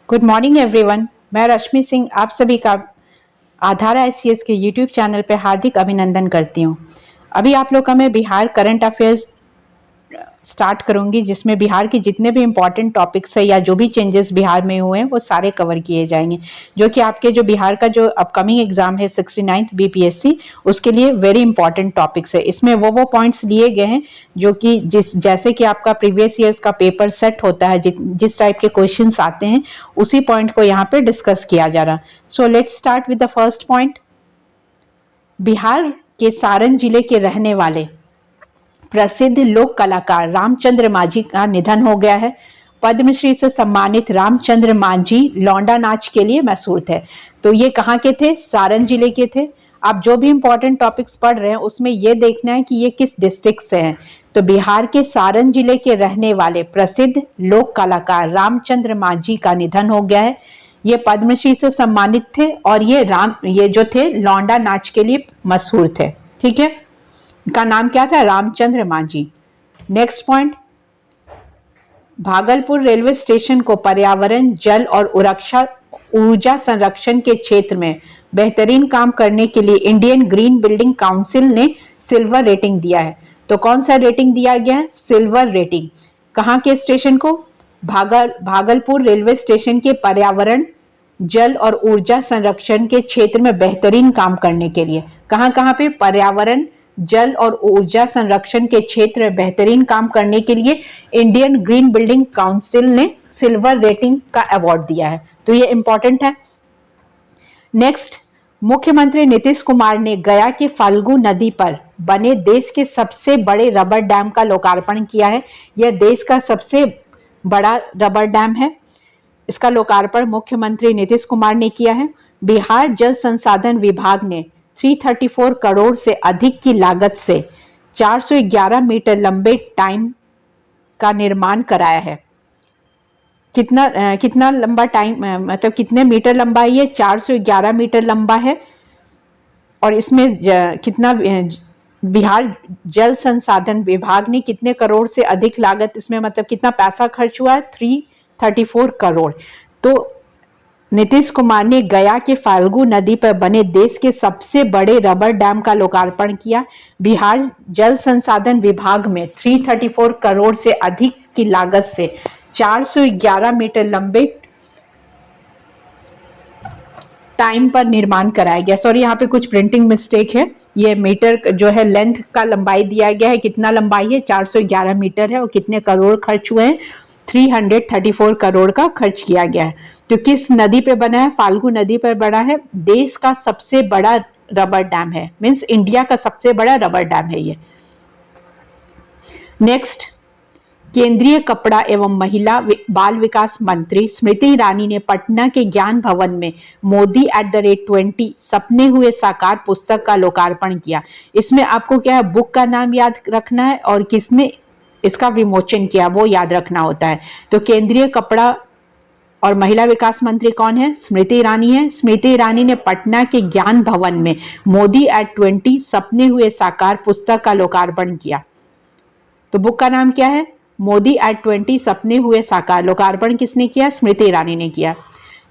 Good morning everyone. मैं रश्मि सिंह आप सभी का आधार आईसीएस के यूट्यूब चैनल पर हार्दिक अभिनंदन करती हूँ। अभी आप लोग का मैं बिहार करंट अफेयर्स स्टार्ट करूंगी, जिसमें बिहार के जितने भी इंपॉर्टेंट टॉपिक्स है या जो भी चेंजेस बिहार में हुए हैं वो सारे कवर किए जाएंगे, जो कि आपके जो बिहार का जो अपकमिंग एग्जाम है 69th बीपीएससी, उसके लिए वेरी इंपॉर्टेंट टॉपिक्स है। इसमें वो पॉइंट्स लिए गए हैं जो कि जैसे कि आपका प्रीवियस ईयर्स का पेपर सेट होता है, जिस टाइप के क्वेश्चंस आते हैं उसी पॉइंट को यहाँ पे डिस्कस किया जा रहा। So let's start with the first point. Bihar के सारण जिले के रहने वाले प्रसिद्ध लोक कलाकार रामचंद्र मांझी का निधन हो गया है। पद्मश्री से सम्मानित रामचंद्र मांझी लौंडा नाच के लिए मशहूर थे। तो ये कहाँ के थे? सारण जिले के थे। आप जो भी इंपॉर्टेंट टॉपिक्स पढ़ रहे हैं उसमें ये देखना है कि ये किस डिस्ट्रिक्ट से हैं। तो बिहार के सारण जिले के रहने वाले प्रसिद्ध लोक कलाकार रामचंद्र मांझी का निधन हो गया है। ये पद्मश्री से सम्मानित थे और ये जो थे लौंडा नाच के लिए मशहूर थे। ठीक है, का नाम क्या था? Ramchandra Manjhi. Next point, Bhagalpur railway station को पर्यावरण, जल और ऊर्जा संरक्षण के क्षेत्र में बेहतरीन काम करने के लिए इंडियन ग्रीन बिल्डिंग काउंसिल ने सिल्वर रेटिंग दिया है। तो कौन सा रेटिंग दिया गया है? Silver rating. कहाँ के स्टेशन को? भागलपुर रेलवे स्टेशन के पर्यावरण, जल और ऊर्जा संरक्षण के क्षेत्र में बेहतरीन काम करने के लिए। कहाँ पे? पर्यावरण, जल और ऊर्जा संरक्षण के क्षेत्र में बेहतरीन काम करने के लिए इंडियन ग्रीन बिल्डिंग काउंसिल ने सिल्वर रेटिंग का अवार्ड दिया है। तो ये इंपॉर्टेंट है। नेक्स्ट, मुख्यमंत्री नीतीश कुमार ने गया के फाल्गु नदी पर बने देश के सबसे बड़े रबर डैम का लोकार्पण किया है। यह देश का सबसे बड़ा रबर डैम है। इसका लोकार्पण मुख्यमंत्री नीतीश कुमार ने किया है। बिहार जल संसाधन विभाग ने 334 करोड़ से अधिक की लागत से 411 मीटर लंबे टाइम का निर्माण कराया है। कितना लंबा टाइम, मतलब कितने मीटर लंबा है ये? 411 मीटर लंबा है। और इसमें कितना बिहार जल संसाधन विभाग ने कितने करोड़ से अधिक लागत, इसमें मतलब कितना पैसा खर्च हुआ है? 334 करोड़। तो नीतीश कुमार ने गया के फाल्गु नदी पर बने देश के सबसे बड़े रबर डैम का लोकार्पण किया। बिहार जल संसाधन विभाग में 334 करोड़ से अधिक की लागत से 411 मीटर लंबे टाइम पर निर्माण कराया गया। सॉरी, यहाँ पे कुछ प्रिंटिंग मिस्टेक है। ये मीटर जो है लेंथ का लंबाई दिया गया है, कितना लंबाई है? 411 मीटर है। और कितने करोड़ खर्च हुए हैं? 334 करोड़ का खर्च किया गया है। तो किस नदी पे बना है? फाल्गु नदी पर बना है। देश का सबसे बड़ा रबर डैम है, मीन्स इंडिया का सबसे बड़ा रबर डैम है ये। नेक्स्ट, केंद्रीय कपड़ा एवं महिला बाल विकास मंत्री स्मृति ईरानी ने पटना के ज्ञान भवन में मोदी @20 सपने हुए साकार पुस्तक का लोकार्पण किया। इसमें आपको क्या है? बुक का नाम याद रखना है और किसने इसका विमोचन किया वो याद रखना होता है। तो केंद्रीय कपड़ा और महिला विकास मंत्री कौन है? स्मृति ईरानी है। स्मृति ईरानी ने पटना के ज्ञान भवन में मोदी @20 सपने हुए साकार पुस्तक का लोकार्पण किया। तो बुक का नाम क्या है? मोदी @20 सपने हुए साकार। लोकार्पण किसने किया? स्मृति ईरानी ने किया।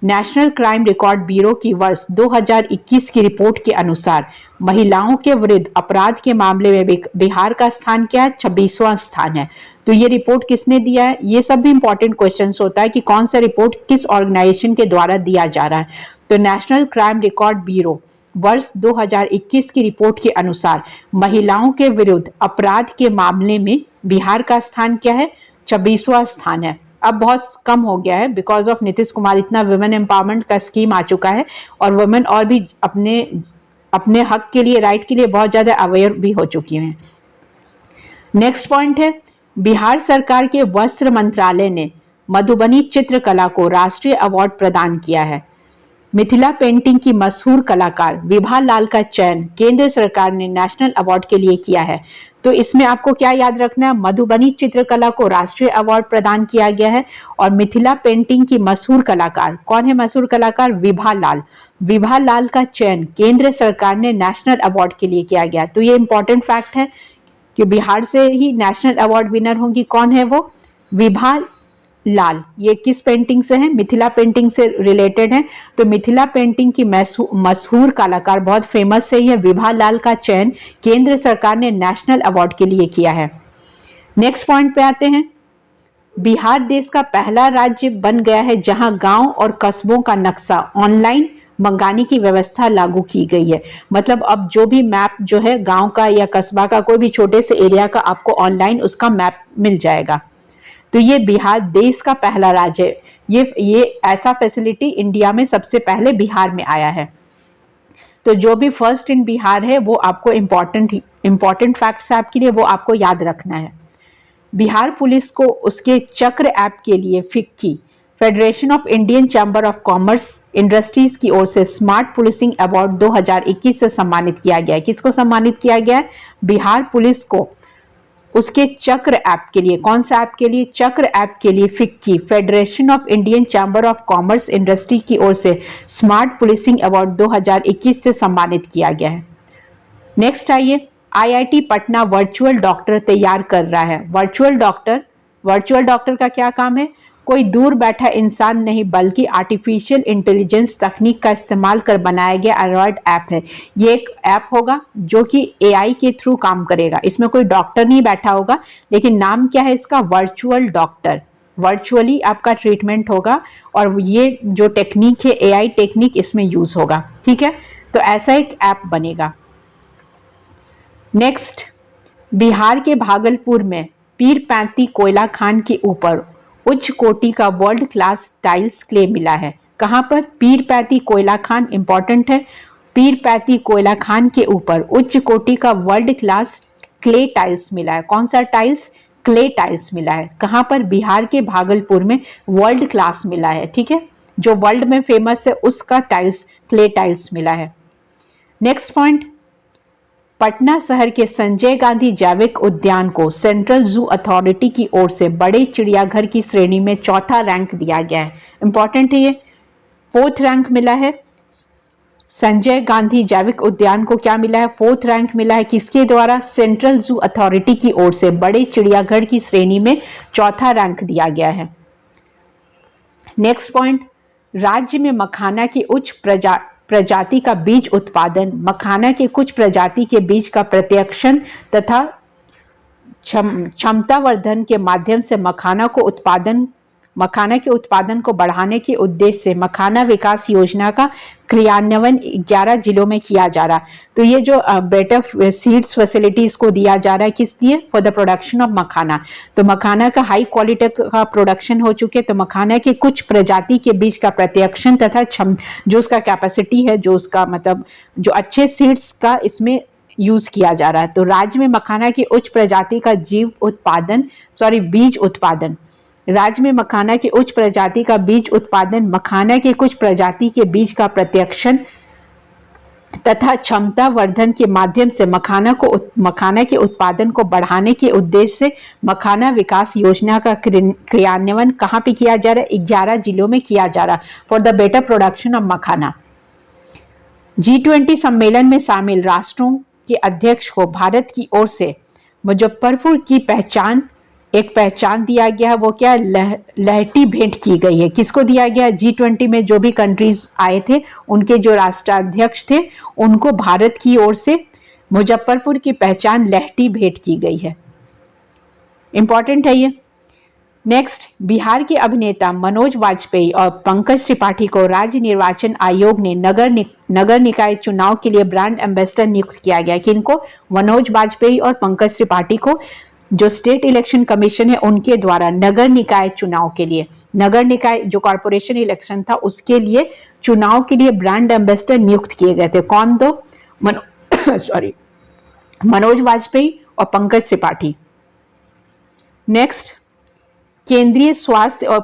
नेशनल क्राइम रिकॉर्ड ब्यूरो की वर्ष 2021 की रिपोर्ट के अनुसार महिलाओं के विरुद्ध अपराध के मामले में बिहार का स्थान क्या है? 26वां स्थान है। तो ये रिपोर्ट किसने दिया है? ये सब भी इंपॉर्टेंट क्वेश्चंस होता है कि कौन सा रिपोर्ट किस ऑर्गेनाइजेशन के द्वारा दिया जा रहा है। तो नेशनल क्राइम रिकॉर्ड ब्यूरो वर्ष 2021 की रिपोर्ट के अनुसार महिलाओं के विरुद्ध अपराध के मामले में बिहार का स्थान क्या है? 26वां स्थान है। अब बहुत कम हो गया है बिकॉज ऑफ नीतीश कुमार। इतना वुमेन एम्पावरमेंट का स्कीम आ चुका है और वुमेन और भी अपने हक के लिए, राइट के लिए बहुत ज्यादा अवेयर भी हो चुकी हैं। नेक्स्ट पॉइंट है, बिहार सरकार के वस्त्र मंत्रालय ने मधुबनी चित्रकला को राष्ट्रीय अवार्ड प्रदान किया है। मिथिला पेंटिंग की मशहूर कलाकार विभा लाल का चयन केंद्र सरकार ने नेशनल अवार्ड के लिए किया है। तो इसमें आपको क्या याद रखना है? मधुबनी चित्रकला को राष्ट्रीय अवार्ड प्रदान किया गया है। और मिथिला पेंटिंग की मशहूर कलाकार कौन है? मशहूर कलाकार विभा लाल। विभा लाल का चयन केंद्र सरकार ने नेशनल अवार्ड के लिए किया गया। तो ये इंपॉर्टेंट फैक्ट है कि बिहार से ही नेशनल अवार्ड विनर होंगी। कौन है वो? विभा लाल, ये किस पेंटिंग से है? मिथिला पेंटिंग से रिलेटेड है। तो मिथिला पेंटिंग की मशहूर कलाकार, बहुत फेमस है, ये विभा लाल का चयन केंद्र सरकार ने नेशनल अवार्ड के लिए किया है। नेक्स्ट पॉइंट पे आते हैं। बिहार देश का पहला राज्य बन गया है जहां गांव और कस्बों का नक्शा ऑनलाइन मंगाने की व्यवस्था लागू की गई है। मतलब अब जो भी मैप जो है गांव का या कस्बा का, कोई भी छोटे से एरिया का, आपको ऑनलाइन उसका मैप मिल जाएगा। तो ये बिहार देश का पहला राज्य है। ये ऐसा फैसिलिटी इंडिया में सबसे पहले बिहार में आया है। तो जो भी फर्स्ट इन बिहार है वो आपको इंपॉर्टेंट फैक्ट्स है आपके लिए, वो आपको याद रखना है। बिहार पुलिस को उसके चक्र ऐप के लिए FICCI, federation of Indian chamber of commerce industries की ओर से स्मार्ट पुलिसिंग अवार्ड 2021 से सम्मानित किया गया है। किसको सम्मानित किया गया है? बिहार पुलिस को उसके चक्र ऐप के लिए। कौन सा ऐप के लिए? चक्र ऐप के लिए FICCI, federation of Indian chamber of commerce industry की ओर से स्मार्ट पुलिसिंग अवार्ड 2021 से सम्मानित किया गया है। नेक्स्ट आइए, आईआईटी पटना वर्चुअल डॉक्टर तैयार कर रहा है। वर्चुअल डॉक्टर का क्या काम है? कोई दूर बैठा इंसान नहीं बल्कि आर्टिफिशियल इंटेलिजेंस तकनीक का इस्तेमाल कर बनाया गया एंड्रॉयड ऐप है। ये एक ऐप होगा जो कि एआई के थ्रू काम करेगा। इसमें कोई डॉक्टर नहीं बैठा होगा, लेकिन नाम क्या है इसका? Virtual doctor. वर्चुअली आपका ट्रीटमेंट होगा और ये जो टेक्निक है एआई टेक्निक इसमें यूज होगा। ठीक है, तो ऐसा एक ऐप बनेगा। नेक्स्ट, बिहार के भागलपुर में पीरपैंती कोयला खान के ऊपर उच्च कोटि का वर्ल्ड क्लास टाइल्स क्ले मिला है। कहां पर? पीरपैंती कोयला खान, इंपॉर्टेंट है। पीरपैंती कोयला खान के ऊपर उच्च कोटि का वर्ल्ड क्लास क्ले टाइल्स मिला है। कौन सा टाइल्स? क्ले टाइल्स मिला है। कहां पर? बिहार के भागलपुर में वर्ल्ड क्लास मिला है। ठीक है, जो वर्ल्ड में फेमस है उसका टाइल्स, क्ले टाइल्स मिला है। नेक्स्ट पॉइंट, पटना शहर के संजय गांधी जैविक उद्यान को सेंट्रल जू अथॉरिटी की ओर से बड़े चिड़ियाघर की श्रेणी में चौथा रैंक दिया गया है। इंपॉर्टेंट है ये, 4th रैंक मिला है। संजय गांधी जैविक उद्यान को क्या मिला है? 4th रैंक मिला है। किसके द्वारा? सेंट्रल जू अथॉरिटी की ओर से बड़े चिड़ियाघर की श्रेणी में चौथा रैंक दिया गया है। नेक्स्ट पॉइंट, राज्य में मखाना की उच्च प्रजाति का बीज उत्पादन, मखाना के कुछ प्रजाति के बीज का प्रत्यक्षण तथा क्षमतावर्धन के माध्यम से मखाना के उत्पादन को बढ़ाने के उद्देश्य से मखाना विकास योजना का क्रियान्वयन 11 जिलों में किया जा रहा। तो ये जो बेटर सीड्स फैसिलिटीज को दिया जा रहा है, किस लिए? फॉर द प्रोडक्शन ऑफ मखाना। तो मखाना का हाई क्वालिटी का प्रोडक्शन हो चुके, तो मखाना के कुछ प्रजाति के बीज का प्रत्यक्षण तथा जो उसका कैपेसिटी है, जो उसका मतलब जो अच्छे सीड्स का इसमें यूज किया जा रहा है। तो राज्य में मखाना की उच्च प्रजाति का बीज उत्पादन, राज्य में मखाना की उच्च प्रजाति का बीज उत्पादन, मखाना के कुछ प्रजाति के बीज का प्रत्यक्षण तथा क्षमता वर्धन के माध्यम से मखाना के उत्पादन को बढ़ाने के उद्देश्य से मखाना विकास योजना का क्रियान्वयन कहाँ पे किया जा रहा है? 11 जिलों में किया जा रहा है for the better production of makhana. G20 सम्मेलन में शामिल राष्ट्रों के अध्यक्ष को भारत की ओर से मुजफ्फरपुर की एक पहचान दिया गया है। वो क्या? लहठी भेंट की गई है। किसको दिया गया? G20 में जो भी कंट्रीज आए थे उनके जो राष्ट्राध्यक्ष थे उनको भारत की ओर से मुजफ्फरपुर की पहचान लहठी भेंट की गई है। इंपॉर्टेंट है ये। नेक्स्ट, बिहार के अभिनेता मनोज वाजपेयी और पंकज त्रिपाठी को राज्य निर्वाचन आयोग ने नगर निकाय चुनाव के लिए ब्रांड एम्बेसडर नियुक्त किया गया। किनको? मनोज वाजपेयी और पंकज त्रिपाठी को जो स्टेट इलेक्शन कमीशन है उनके द्वारा नगर निकाय चुनाव के लिए, नगर निकाय जो कॉर्पोरेशन इलेक्शन था उसके लिए चुनाव के लिए ब्रांड एम्बेसडर नियुक्त किए गए थे। कौन दो? मनोज वाजपेयी और पंकज त्रिपाठी। नेक्स्ट, केंद्रीय स्वास्थ्य और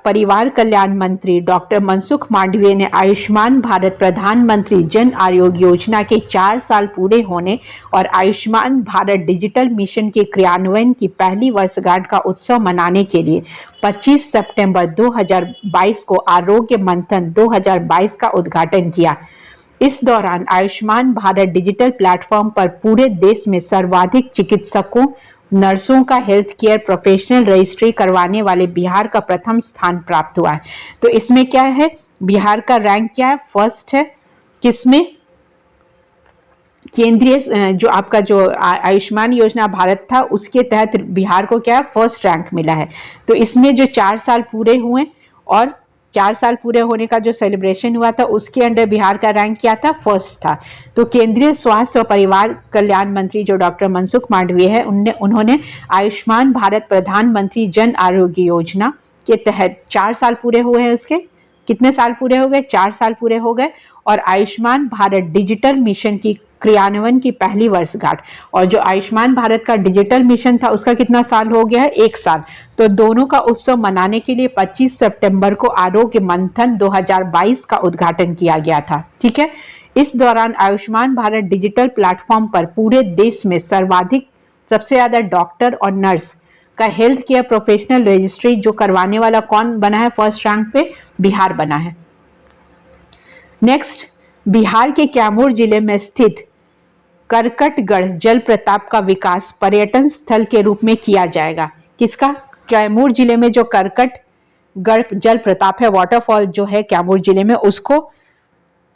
परिवार कल्याण मंत्री डॉक्टर मनसुख मांडविया ने आयुष्मान भारत प्रधानमंत्री जन आरोग्य योजना के 4 साल पूरे होने और आयुष्मान भारत डिजिटल मिशन के क्रियान्वयन की पहली वर्षगांठ का उत्सव मनाने के लिए 25 सितंबर 2022 को आरोग्य मंथन 2022 का उद्घाटन किया। इस दौरान आयुष्मान भारत डिजिटल प्लेटफॉर्म पर पूरे देश में सर्वाधिक चिकित्सकों नर्सों का हेल्थ केयर प्रोफेशनल रजिस्ट्री करवाने वाले बिहार का प्रथम स्थान प्राप्त हुआ है। तो इसमें क्या है, बिहार का रैंक क्या है, फर्स्ट है। किसमें, केंद्रीय जो आपका जो आयुष्मान योजना भारत था उसके तहत बिहार को क्या है, फर्स्ट रैंक मिला है। तो इसमें जो 4 साल पूरे हुए और 4 साल पूरे होने का जो सेलिब्रेशन हुआ था उसके अंडर बिहार का रैंक क्या था, फर्स्ट था। तो केंद्रीय स्वास्थ्य और परिवार कल्याण मंत्री जो डॉक्टर मनसुख मांडविया है उन्होंने आयुष्मान भारत प्रधानमंत्री जन आरोग्य योजना के तहत 4 साल पूरे हुए हैं। उसके कितने साल पूरे हो गए, 4 साल पूरे हो गए। और आयुष्मान भारत डिजिटल मिशन की क्रियान्वयन की पहली वर्षगांठ, और जो आयुष्मान भारत का डिजिटल मिशन था उसका कितना साल हो गया है, 1 साल। तो दोनों का उत्सव मनाने के लिए 25 सितंबर को आरोग्य मंथन 2022 का उद्घाटन किया गया था। ठीक है, इस दौरान आयुष्मान भारत डिजिटल प्लेटफॉर्म पर पूरे देश में सर्वाधिक सबसे ज्यादा डॉक्टर और नर्स का हेल्थ केयर प्रोफेशनल रजिस्ट्री जो करवाने वाला कौन बना है, फर्स्ट रैंक पे बिहार बना है। नेक्स्ट, बिहार के कैमूर जिले में स्थित करकटगढ़ जलप्रपात का विकास पर्यटन स्थल के रूप में किया जाएगा। किसका, कैमूर जिले में जो करकटगढ़ जलप्रपात है, वाटरफॉल जो है कैमूर जिले में, उसको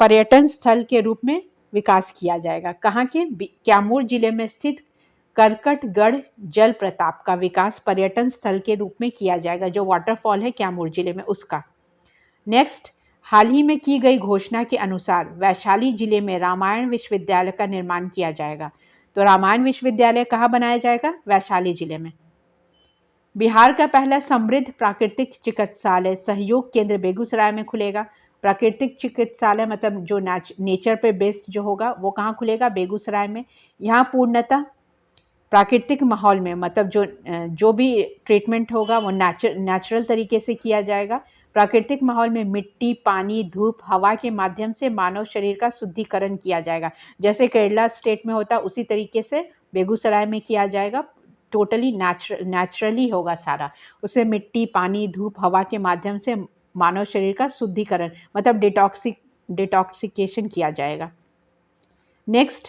पर्यटन स्थल के रूप में विकास किया जाएगा। कहाँ के, कैमूर जिले में स्थित करकटगढ़ जलप्रपात का विकास पर्यटन स्थल के रूप में किया जाएगा, जो वाटरफॉल है कैमूर जिले में उसका। नेक्स्ट, हाल ही में की गई घोषणा के अनुसार वैशाली जिले में रामायण विश्वविद्यालय का निर्माण किया जाएगा। तो रामायण विश्वविद्यालय कहाँ बनाया जाएगा, वैशाली जिले में। बिहार का पहला समृद्ध प्राकृतिक चिकित्सालय सहयोग केंद्र बेगूसराय में खुलेगा। प्राकृतिक चिकित्सालय मतलब जो नेचर पे बेस्ड जो होगा वो कहाँ खुलेगा, बेगूसराय में। यहाँ पूर्णतः प्राकृतिक माहौल में, मतलब जो भी ट्रीटमेंट होगा वो नेचुरल तरीके से किया जाएगा। प्राकृतिक माहौल में मिट्टी, पानी, धूप, हवा के माध्यम से मानव शरीर का शुद्धिकरण किया जाएगा। जैसे केरला स्टेट में होता उसी तरीके से बेगूसराय में किया जाएगा। टोटली नेचुरली होगा सारा। उससे मिट्टी, पानी, धूप, हवा के माध्यम से मानव शरीर का शुद्धिकरण मतलब डिटॉक्सिकेशन किया जाएगा। नेक्स्ट,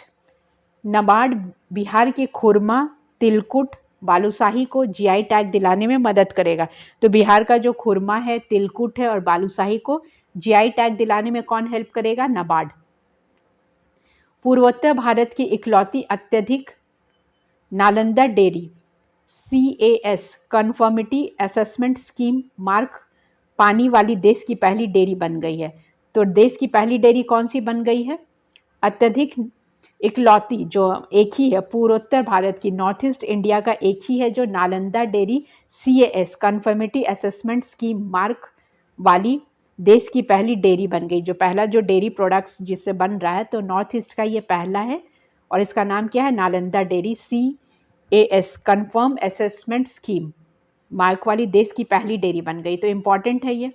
नाबार्ड बिहार के खुरमा, तिलकुट, बालूशाही को जीआई टैग दिलाने में मदद करेगा। तो बिहार का जो खुरमा है, तिलकुट है और बालूशाही को जीआई टैग दिलाने में कौन हेल्प करेगा, नाबार्ड। पूर्वोत्तर भारत की इकलौती अत्यधिक Nalanda dairy CAS conformity assessment scheme mark पानी वाली देश की पहली डेयरी बन गई है। तो देश की पहली डेयरी कौन सी बन गई है, अत्यधिक इकलौती जो एक ही है, पूर्वोत्तर भारत की, नॉर्थ ईस्ट इंडिया का एक ही है जो Nalanda dairy CAS conformity assessment scheme mark वाली देश की पहली डेयरी बन गई। जो पहला जो डेयरी प्रोडक्ट्स जिससे बन रहा है तो नॉर्थ ईस्ट का ये पहला है और इसका नाम क्या है, Nalanda dairy CAS confirm assessment scheme mark वाली देश की पहली डेयरी बन गई। तो इम्पॉर्टेंट है ये।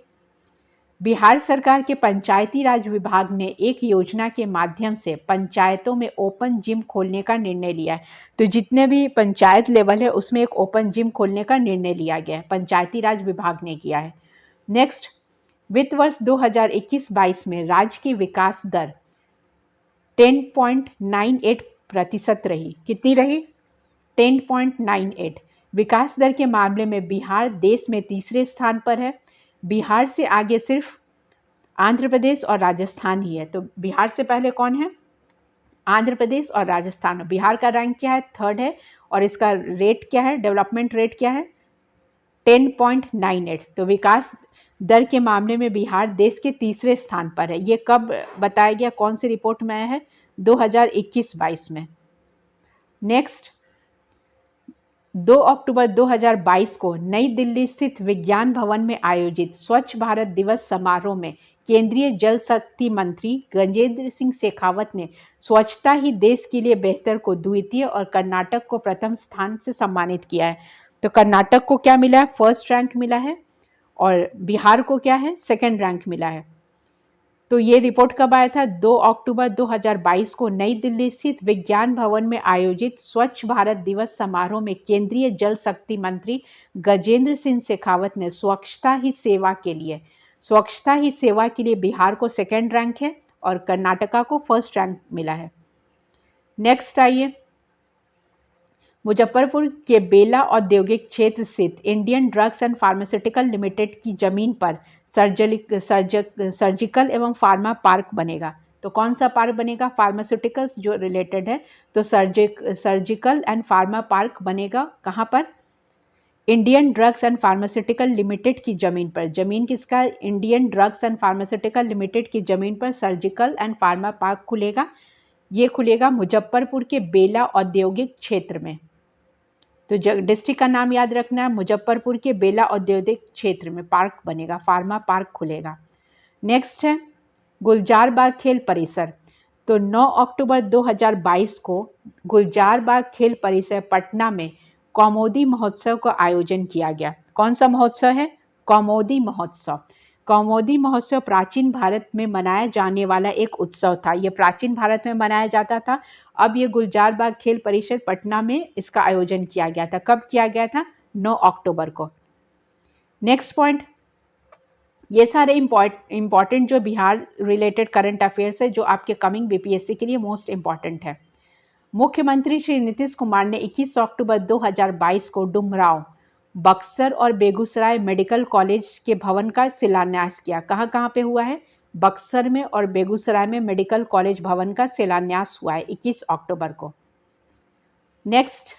बिहार सरकार के पंचायती राज विभाग ने एक योजना के माध्यम से पंचायतों में ओपन जिम खोलने का निर्णय लिया है। तो जितने भी पंचायत लेवल है उसमें एक ओपन जिम खोलने का निर्णय लिया गया है, पंचायती राज विभाग ने किया है। नेक्स्ट, वित्त वर्ष 2021-22 में राज्य की विकास दर 10.98% रही। कितनी रही, 10.98। विकास दर के मामले में बिहार देश में तीसरे स्थान पर है। बिहार से आगे सिर्फ आंध्र प्रदेश और राजस्थान ही है। तो बिहार से पहले कौन है, आंध्र प्रदेश और राजस्थान। बिहार का रैंक क्या है, थर्ड है और इसका रेट क्या है, डेवलपमेंट रेट क्या है, 10.98। तो विकास दर के मामले में बिहार देश के तीसरे स्थान पर है। ये कब बताया गया, कौन सी रिपोर्ट में आया है, 2021-22 में। नेक्स्ट, 2 अक्टूबर 2022 को नई दिल्ली स्थित विज्ञान भवन में आयोजित स्वच्छ भारत दिवस समारोह में केंद्रीय जल शक्ति मंत्री गजेंद्र सिंह शेखावत ने स्वच्छता ही देश के लिए बेहतर को द्वितीय और कर्नाटक को प्रथम स्थान से सम्मानित किया है। तो कर्नाटक को क्या मिला है, फर्स्ट रैंक मिला है और बिहार को क्या है, सेकंड रैंक मिला है। तो ये रिपोर्ट कब आया था, 2 अक्टूबर 2022 को नई दिल्ली स्थित विज्ञान भवन में आयोजित स्वच्छ भारत दिवस समारोह में केंद्रीय जल शक्ति मंत्री गजेंद्र सिंह शेखावत ने स्वच्छता ही सेवा के लिए बिहार को सेकंड रैंक है और कर्नाटका को फर्स्ट रैंक मिला है। नेक्स्ट आइए, मुजफ्फरपुर के बेला औद्योगिक क्षेत्र स्थित Indian drugs and pharmaceutical limited की जमीन पर सर्जिकल एवं फार्मा पार्क बनेगा। तो कौन सा पार्क बनेगा? फार्मास्यूटिकल्स जो रिलेटेड है, तो सर्जिकल एंड फार्मा पार्क बनेगा। कहाँ पर? Indian drugs and pharmaceutical limited की जमीन पर। जमीन किसका? Indian drugs and pharmaceutical limited की जमीन पर सर्जिकल एंड फार्मा पार्क खुलेगा। ये खुलेगा मुजफ्फरपुर के बेला औद्योगिक क्षेत्र में। तो डिस्ट्रिक्ट का नाम याद रखना है, मुजफ्फरपुर के बेला औद्योगिक क्षेत्र में पार्क बनेगा, फार्मा पार्क खुलेगा। नेक्स्ट है गुलजार बाग खेल परिसर। तो 9 अक्टूबर 2022 को गुलजार बाग खेल परिसर पटना में कौमुदी महोत्सव का आयोजन किया गया। कौन सा महोत्सव है? कौमुदी महोत्सव। कौमुदी महोत्सव प्राचीन भारत में मनाया जाने वाला एक उत्सव था। ये प्राचीन भारत में मनाया जाता था। अब ये गुलजार बाग खेल परिषद पटना में इसका आयोजन किया गया था। कब किया गया था? 9 अक्टूबर को। नेक्स्ट पॉइंट, ये सारे इंपॉर्टेंट जो बिहार रिलेटेड करंट अफेयर्स है जो आपके कमिंग बीपीएससी के लिए मोस्ट इंपॉर्टेंट है। मुख्यमंत्री श्री नीतीश कुमार ने 21 अक्टूबर 2022 को डुमरांव, बक्सर और बेगूसराय मेडिकल कॉलेज के भवन का शिलान्यास किया। कहाँ कहाँ पे हुआ है? बक्सर में और बेगूसराय में मेडिकल कॉलेज भवन का शिलान्यास हुआ है 21 अक्टूबर को। नेक्स्ट,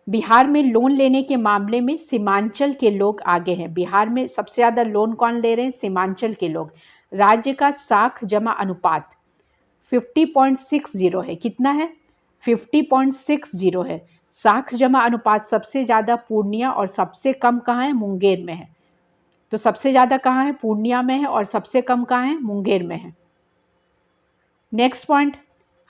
बिहार में लोन लेने के मामले में सीमांचल के लोग आगे हैं। बिहार में सबसे ज़्यादा लोन कौन ले रहे हैं? सीमांचल के लोग। राज्य का साख जमा अनुपात 50.60 है। कितना है? 50.60 है। साख जमा अनुपात सबसे ज़्यादा पूर्णिया और सबसे कम कहाँ है? मुंगेर में है। तो सबसे ज़्यादा कहाँ है? पूर्णिया में है और सबसे कम कहाँ है? मुंगेर में है। नेक्स्ट पॉइंट,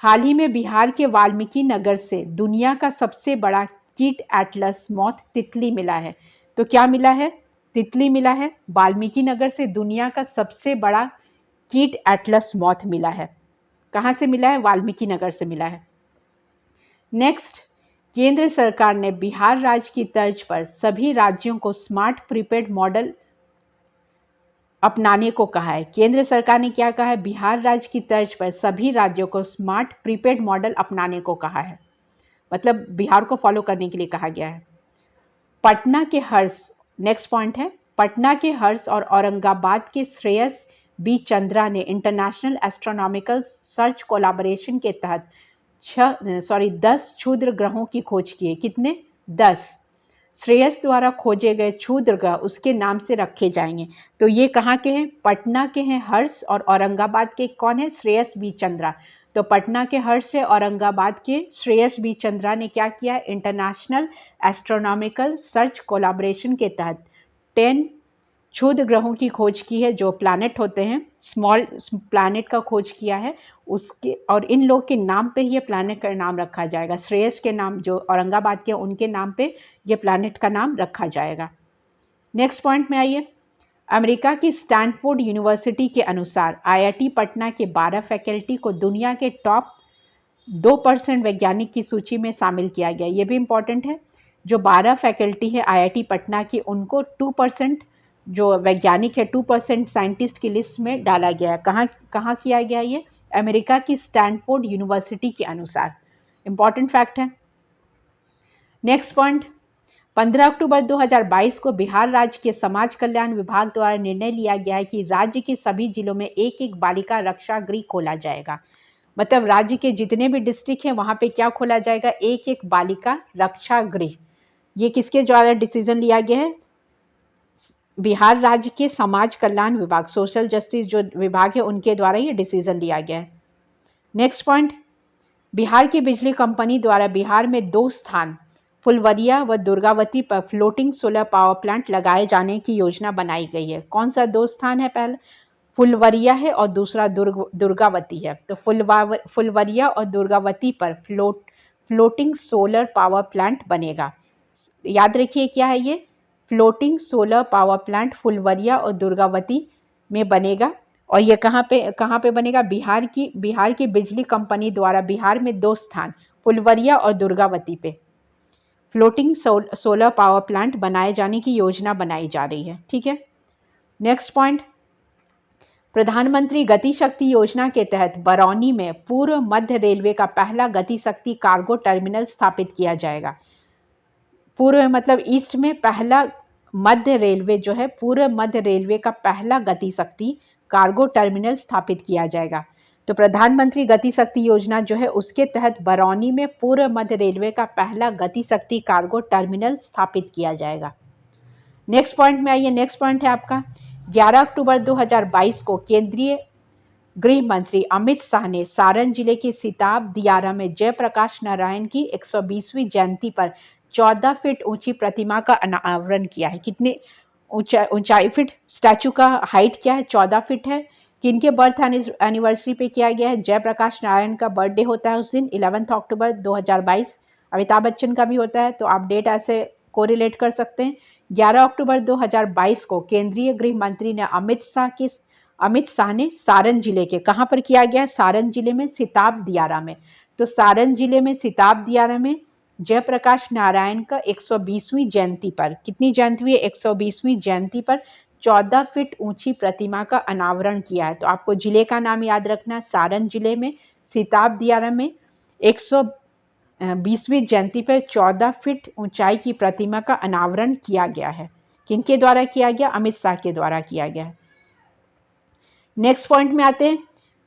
हाल ही में बिहार के वाल्मीकि नगर से दुनिया का सबसे बड़ा कीट एटलस मॉथ तितली मिला है। तो क्या मिला है? तितली मिला है। वाल्मीकि नगर से दुनिया का सबसे बड़ा कीट एटलस मॉथ मिला है। कहाँ से मिला है? वाल्मीकि नगर से मिला है। नेक्स्ट, केंद्र सरकार ने बिहार राज्य की तर्ज पर सभी राज्यों को स्मार्ट प्रीपेड मॉडल अपनाने को कहा है। केंद्र सरकार ने क्या कहा है? बिहार राज्य की तर्ज पर सभी राज्यों को स्मार्ट प्रीपेड मॉडल अपनाने को कहा है। मतलब बिहार को फॉलो करने के लिए कहा गया है। पटना के हर्ष, नेक्स्ट पॉइंट है, पटना के हर्ष और औरंगाबाद के श्रेयस बी चंद्रा ने इंटरनेशनल एस्ट्रोनॉमिकल सर्च कोलैबोरेशन के तहत 10 क्षुद्र ग्रहों की खोज की है। कितने? 10। श्रेयस द्वारा खोजे गए क्षुद्र ग्रह उसके नाम से रखे जाएंगे। तो ये कहाँ के हैं? पटना के हैं हर्ष और औरंगाबाद के कौन है? श्रेयस बी चंद्रा। तो पटना के हर्ष से औरंगाबाद के श्रेयस बी चंद्रा ने क्या किया? इंटरनेशनल एस्ट्रोनॉमिकल सर्च कोलैबोरेशन के तहत 10 क्षुद्र ग्रहों की खोज की है, जो प्लैनेट होते हैं, स्मॉल प्लैनेट का खोज किया है उसके, और इन लोग के नाम पे ही ये प्लैनेट का नाम रखा जाएगा। श्रेयस के नाम, जो औरंगाबाद के उनके नाम पे ये प्लैनेट का नाम रखा जाएगा। नेक्स्ट पॉइंट में आइए, अमेरिका की स्टैनफोर्ड यूनिवर्सिटी के अनुसार आईआईटी पटना के 12 फैकल्टी को दुनिया के टॉप 2% वैज्ञानिक की सूची में शामिल किया गया। ये भी इम्पॉर्टेंट है। जो 12 फैकल्टी है आईआईटी पटना की, उनको 2% जो वैज्ञानिक है, 2% साइंटिस्ट की लिस्ट में डाला गया है। कहाँ कहाँ किया गया? ये अमेरिका की स्टैनफोर्ड यूनिवर्सिटी के अनुसार। इम्पॉर्टेंट फैक्ट है। नेक्स्ट पॉइंट, 15 अक्टूबर 2022 को बिहार राज्य के समाज कल्याण विभाग द्वारा निर्णय लिया गया है कि राज्य के सभी जिलों में एक एक बालिका रक्षा गृह खोला जाएगा। मतलब राज्य के जितने भी डिस्ट्रिक्ट हैं वहाँ पे क्या खोला जाएगा? एक एक बालिका रक्षा गृह। ये किसके द्वारा डिसीजन लिया गया है? बिहार राज्य के समाज कल्याण विभाग, सोशल जस्टिस जो विभाग है, उनके द्वारा ये डिसीजन लिया गया है। नेक्स्ट पॉइंट, बिहार की बिजली कंपनी द्वारा बिहार में 2 स्थान फुलवरिया व दुर्गावती पर फ्लोटिंग सोलर पावर प्लांट लगाए जाने की योजना बनाई गई है। कौन सा 2 स्थान है? पहला फुलवरिया है और दूसरा दुर्गावती है। तो फुलवरिया और दुर्गावती पर फ्लोटिंग सोलर पावर प्लांट बनेगा। याद रखिए क्या है ये? Floating solar power plant Phulwaria और दुर्गावती में बनेगा। और ये कहाँ पे बनेगा? बिहार की बिजली कंपनी द्वारा बिहार में 2 स्थान फुलवरिया और दुर्गावती पे फ्लोटिंग सोलर पावर प्लांट बनाए जाने की योजना बनाई जा रही है। ठीक है। नेक्स्ट पॉइंट, प्रधानमंत्री गति शक्ति योजना के तहत बरौनी में पूर्व मध्य रेलवे का पहला गति शक्ति कार्गो टर्मिनल स्थापित किया जाएगा। पूर्व मतलब ईस्ट में पहला मध्य रेलवे जो है, पूर्व मध्य रेलवे का पहला गति शक्ति कार्गो टर्मिनल स्थापित किया जाएगा। तो प्रधानमंत्री गति शक्ति योजना जो है उसके तहत बरौनी में पूर्व मध्य रेलवे का पहला गति शक्ति कार्गो टर्मिनल स्थापित किया जाएगा। नेक्स्ट पॉइंट में आइए। नेक्स्ट पॉइंट है आपका 11 अक्टूबर 2022 को केंद्रीय गृह मंत्री अमित शाह ने सारण जिले के सिताब दियारा में जयप्रकाश नारायण की 120वीं जयंती पर 14 फीट ऊंची प्रतिमा का अनावरण किया है। कितने ऊंचाई फीट स्टैचू का हाइट क्या है? 14 फीट है। किनके बर्थ एनिवर्सरी पे किया गया है? जयप्रकाश नारायण का बर्थडे होता है उस दिन 11 अक्टूबर 2022। अमिताभ बच्चन का भी होता है, तो आप डेट ऐसे कोरिलेट कर सकते हैं। 11 अक्टूबर 2022 को केंद्रीय गृह मंत्री ने अमित शाह ने सारण जिले के कहाँ पर किया गया? सारण जिले में सिताब दियारा में। तो सारण जिले में सिताब दियारा में जयप्रकाश नारायण का 120वीं जयंती पर, कितनी जयंती हुई? 120वीं जयंती पर 14 फीट ऊंची प्रतिमा का अनावरण किया है। तो आपको जिले का नाम याद रखना है। सारण जिले में सिताब दियारा में 120वीं जयंती पर 14 फीट ऊंचाई की प्रतिमा का अनावरण किया गया है। किनके द्वारा किया गया? अमित शाह के द्वारा किया गया है। नेक्स्ट पॉइंट में आते हैं।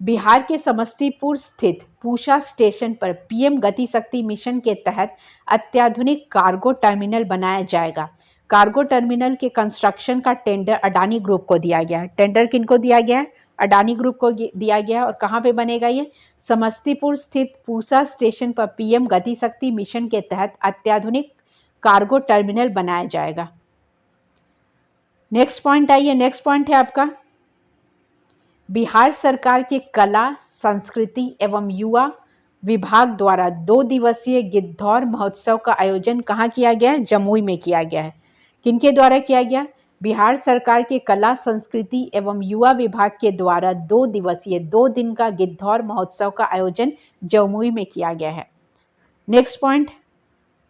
बिहार के समस्तीपुर स्थित पूसा स्टेशन पर पीएम गति शक्ति मिशन के तहत अत्याधुनिक कार्गो टर्मिनल बनाया जाएगा। कार्गो टर्मिनल के कंस्ट्रक्शन का टेंडर अडानी ग्रुप को दिया गया है। टेंडर किनको दिया गया है? अडानी ग्रुप को दिया गया है। और कहाँ पे बनेगा ये? समस्तीपुर स्थित पूसा स्टेशन पर पीएम गति शक्ति मिशन के तहत अत्याधुनिक कार्गो टर्मिनल बनाया जाएगा। नेक्स्ट पॉइंट आइए। नेक्स्ट पॉइंट है आपका बिहार सरकार के कला, संस्कृति एवं युवा विभाग द्वारा 2 दिवसीय गिद्धौर महोत्सव का आयोजन कहाँ किया गया है? जमुई में किया गया है। किनके द्वारा किया गया? बिहार सरकार के कला, संस्कृति एवं युवा विभाग के द्वारा 2 दिवसीय 2 दिन का गिद्धौर महोत्सव का आयोजन जमुई में किया गया है। नेक्स्ट पॉइंट